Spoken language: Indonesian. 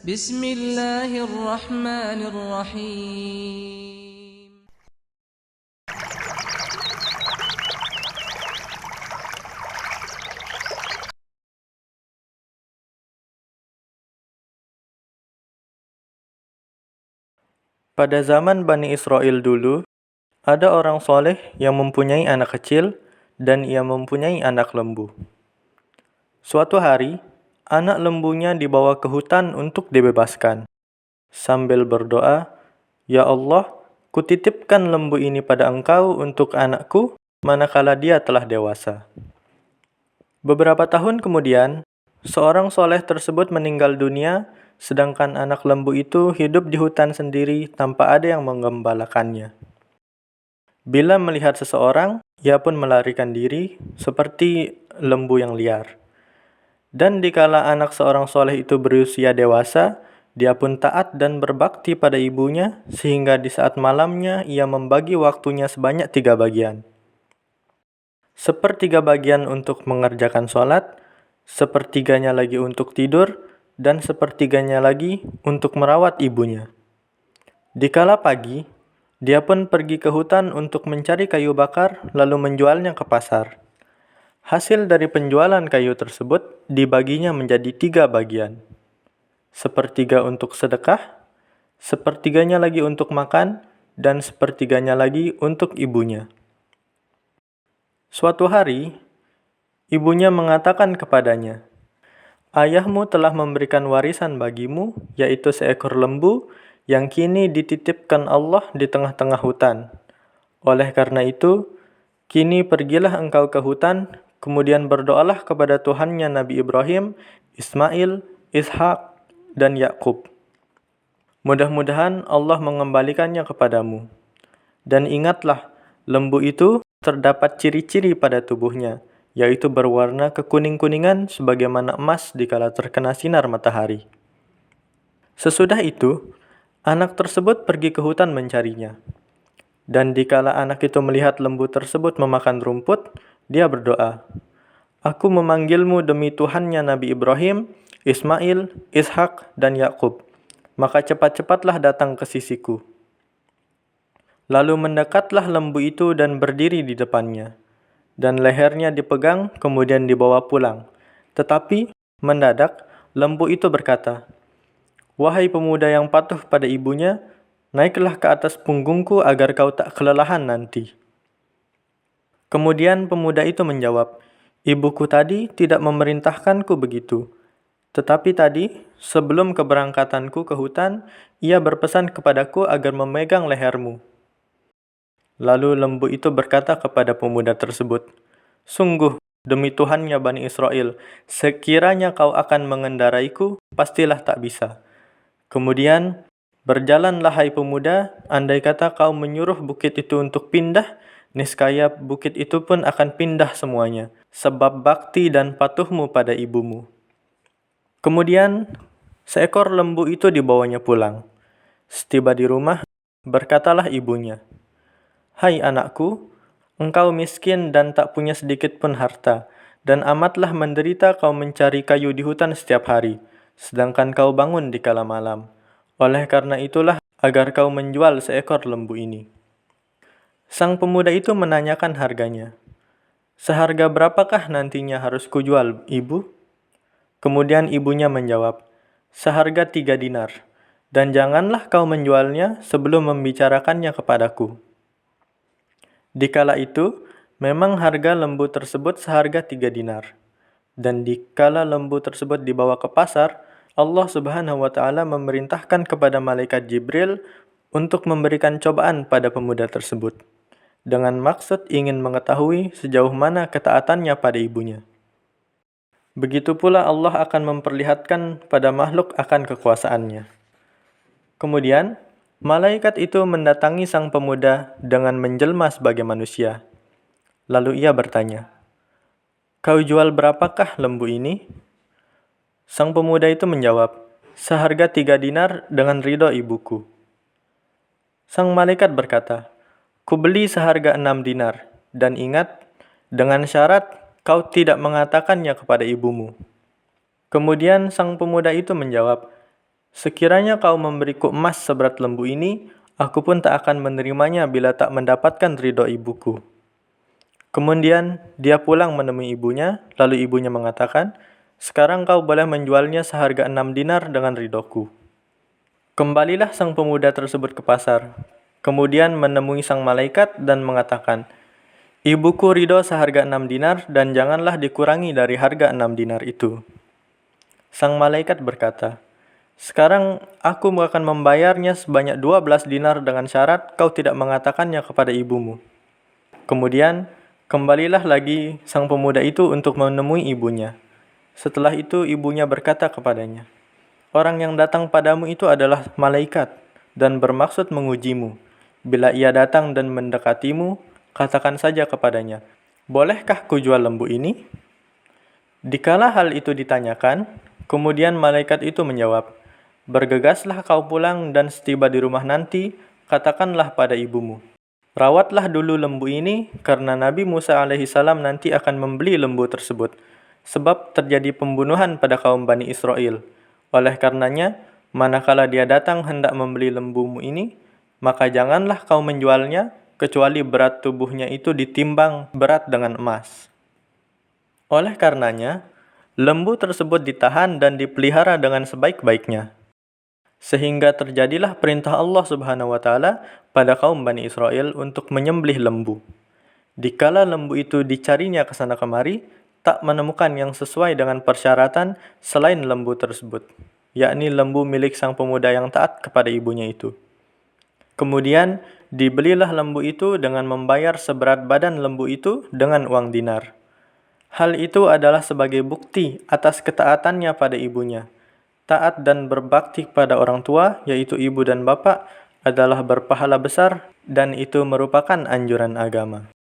Bismillahirrahmanirrahim. Pada zaman Bani Israel dulu, ada orang soleh yang mempunyai anak kecil dan ia mempunyai anak lembu. Suatu hari, anak lembunya dibawa ke hutan untuk dibebaskan. Sambil berdoa, "Ya Allah, kutitipkan lembu ini pada Engkau untuk anakku manakala dia telah dewasa." Beberapa tahun kemudian, seorang soleh tersebut meninggal dunia, sedangkan anak lembu itu hidup di hutan sendiri tanpa ada yang menggembalakannya. Bila melihat seseorang, ia pun melarikan diri seperti lembu yang liar. Dan dikala anak seorang soleh itu berusia dewasa, dia pun taat dan berbakti pada ibunya, sehingga di saat malamnya ia membagi waktunya sebanyak 3 bagian. Sepertiga bagian untuk mengerjakan sholat, sepertiganya lagi untuk tidur, dan sepertiganya lagi untuk merawat ibunya. Dikala pagi, dia pun pergi ke hutan untuk mencari kayu bakar, lalu menjualnya ke pasar. Hasil dari penjualan kayu tersebut dibaginya menjadi 3 bagian. Sepertiga untuk sedekah, sepertiganya lagi untuk makan, dan sepertiganya lagi untuk ibunya. Suatu hari, ibunya mengatakan kepadanya, "Ayahmu telah memberikan warisan bagimu, yaitu seekor lembu yang kini dititipkan Allah di tengah-tengah hutan. Oleh karena itu, kini pergilah engkau ke hutan, kemudian berdoalah kepada Tuhannya Nabi Ibrahim, Ismail, Ishak, dan Yakub. Mudah-mudahan Allah mengembalikannya kepadamu. Dan ingatlah, lembu itu terdapat ciri-ciri pada tubuhnya, yaitu berwarna kekuning-kuningan sebagaimana emas dikala terkena sinar matahari." Sesudah itu, anak tersebut pergi ke hutan mencarinya. Dan dikala anak itu melihat lembu tersebut memakan rumput, dia berdoa, "Aku memanggilmu demi Tuhannya Nabi Ibrahim, Ismail, Ishak, dan Yakub. Maka cepat-cepatlah datang ke sisiku." Lalu mendekatlah lembu itu dan berdiri di depannya. Dan lehernya dipegang, kemudian dibawa pulang. Tetapi, mendadak, lembu itu berkata, "Wahai pemuda yang patuh pada ibunya, naiklah ke atas punggungku agar kau tak kelelahan nanti." Kemudian pemuda itu menjawab, "Ibuku tadi tidak memerintahkanku begitu. Tetapi tadi, sebelum keberangkatanku ke hutan, ia berpesan kepadaku agar memegang lehermu." Lalu lembu itu berkata kepada pemuda tersebut, "Sungguh, demi Tuhannya Bani Israel, sekiranya kau akan mengendaraiku, pastilah tak bisa. Kemudian, berjalanlah hai pemuda, andai kata kau menyuruh bukit itu untuk pindah, niscaya bukit itu pun akan pindah semuanya, sebab bakti dan patuhmu pada ibumu." Kemudian, seekor lembu itu dibawanya pulang. Setiba di rumah, berkatalah ibunya, "Hai anakku, engkau miskin dan tak punya sedikit pun harta, dan amatlah menderita kau mencari kayu di hutan setiap hari, sedangkan kau bangun di kala malam. Oleh karena itulah, agar kau menjual seekor lembu ini." Sang pemuda itu menanyakan harganya. "Seharga berapakah nantinya harus kujual, ibu?" Kemudian ibunya menjawab, "Seharga 3 dinar, dan janganlah kau menjualnya sebelum membicarakannya kepadaku." Dikala itu, memang harga lembu tersebut seharga 3 dinar. Dan dikala lembu tersebut dibawa ke pasar, Allah Subhanahu wa taala memerintahkan kepada malaikat Jibril untuk memberikan cobaan pada pemuda tersebut, dengan maksud ingin mengetahui sejauh mana ketaatannya pada ibunya. Begitu pula Allah akan memperlihatkan pada makhluk akan kekuasaannya. Kemudian, malaikat itu mendatangi sang pemuda dengan menjelma sebagai manusia. Lalu ia bertanya, "Kau jual berapakah lembu ini?" Sang pemuda itu menjawab, "Seharga 3 dinar dengan ridho ibuku." Sang malaikat berkata, "Kubeli seharga 6 dinar, dan ingat, dengan syarat kau tidak mengatakannya kepada ibumu." Kemudian sang pemuda itu menjawab, Sekiranya kau memberiku emas seberat lembu ini, aku pun tak akan menerimanya bila tak mendapatkan ridho ibuku. Kemudian dia pulang menemui ibunya, lalu ibunya mengatakan, sekarang kau boleh menjualnya seharga 6 dinar dengan ridhoku. Kembalilah sang pemuda tersebut ke pasar, kemudian menemui sang malaikat dan mengatakan, ibuku ridho seharga 6 dinar dan janganlah dikurangi dari harga 6 dinar itu. Sang malaikat berkata, sekarang aku akan membayarnya sebanyak 12 dinar dengan syarat kau tidak mengatakannya kepada ibumu. Kemudian, kembalilah lagi sang pemuda itu untuk menemui ibunya. Setelah itu ibunya berkata kepadanya, orang yang datang padamu itu adalah malaikat dan bermaksud mengujimu. Bila ia datang dan mendekatimu, katakan saja kepadanya, bolehkah kujual lembu ini? Dikala hal itu ditanyakan, kemudian malaikat itu menjawab, bergegaslah kau pulang dan setiba di rumah nanti, katakanlah pada ibumu, rawatlah dulu lembu ini karena Nabi Musa alaihissalam nanti akan membeli lembu tersebut, sebab terjadi pembunuhan pada kaum Bani Israel. Oleh karenanya, manakala dia datang hendak membeli lembumu ini, maka janganlah kau menjualnya, kecuali berat tubuhnya itu ditimbang berat dengan emas. Oleh karenanya, lembu tersebut ditahan dan dipelihara dengan sebaik-baiknya. Sehingga terjadilah perintah Allah Subhanahu wa taala pada kaum Bani Israel untuk menyembelih lembu. Dikala lembu itu dicarinya ke sana kemari, tak menemukan yang sesuai dengan persyaratan selain lembu tersebut, yakni lembu milik sang pemuda yang taat kepada ibunya itu. Kemudian dibelilah lembu itu dengan membayar seberat badan lembu itu dengan uang dinar. Hal itu adalah sebagai bukti atas ketaatannya pada ibunya. Taat dan berbakti pada orang tua, yaitu ibu dan bapak, adalah berpahala besar dan itu merupakan anjuran agama.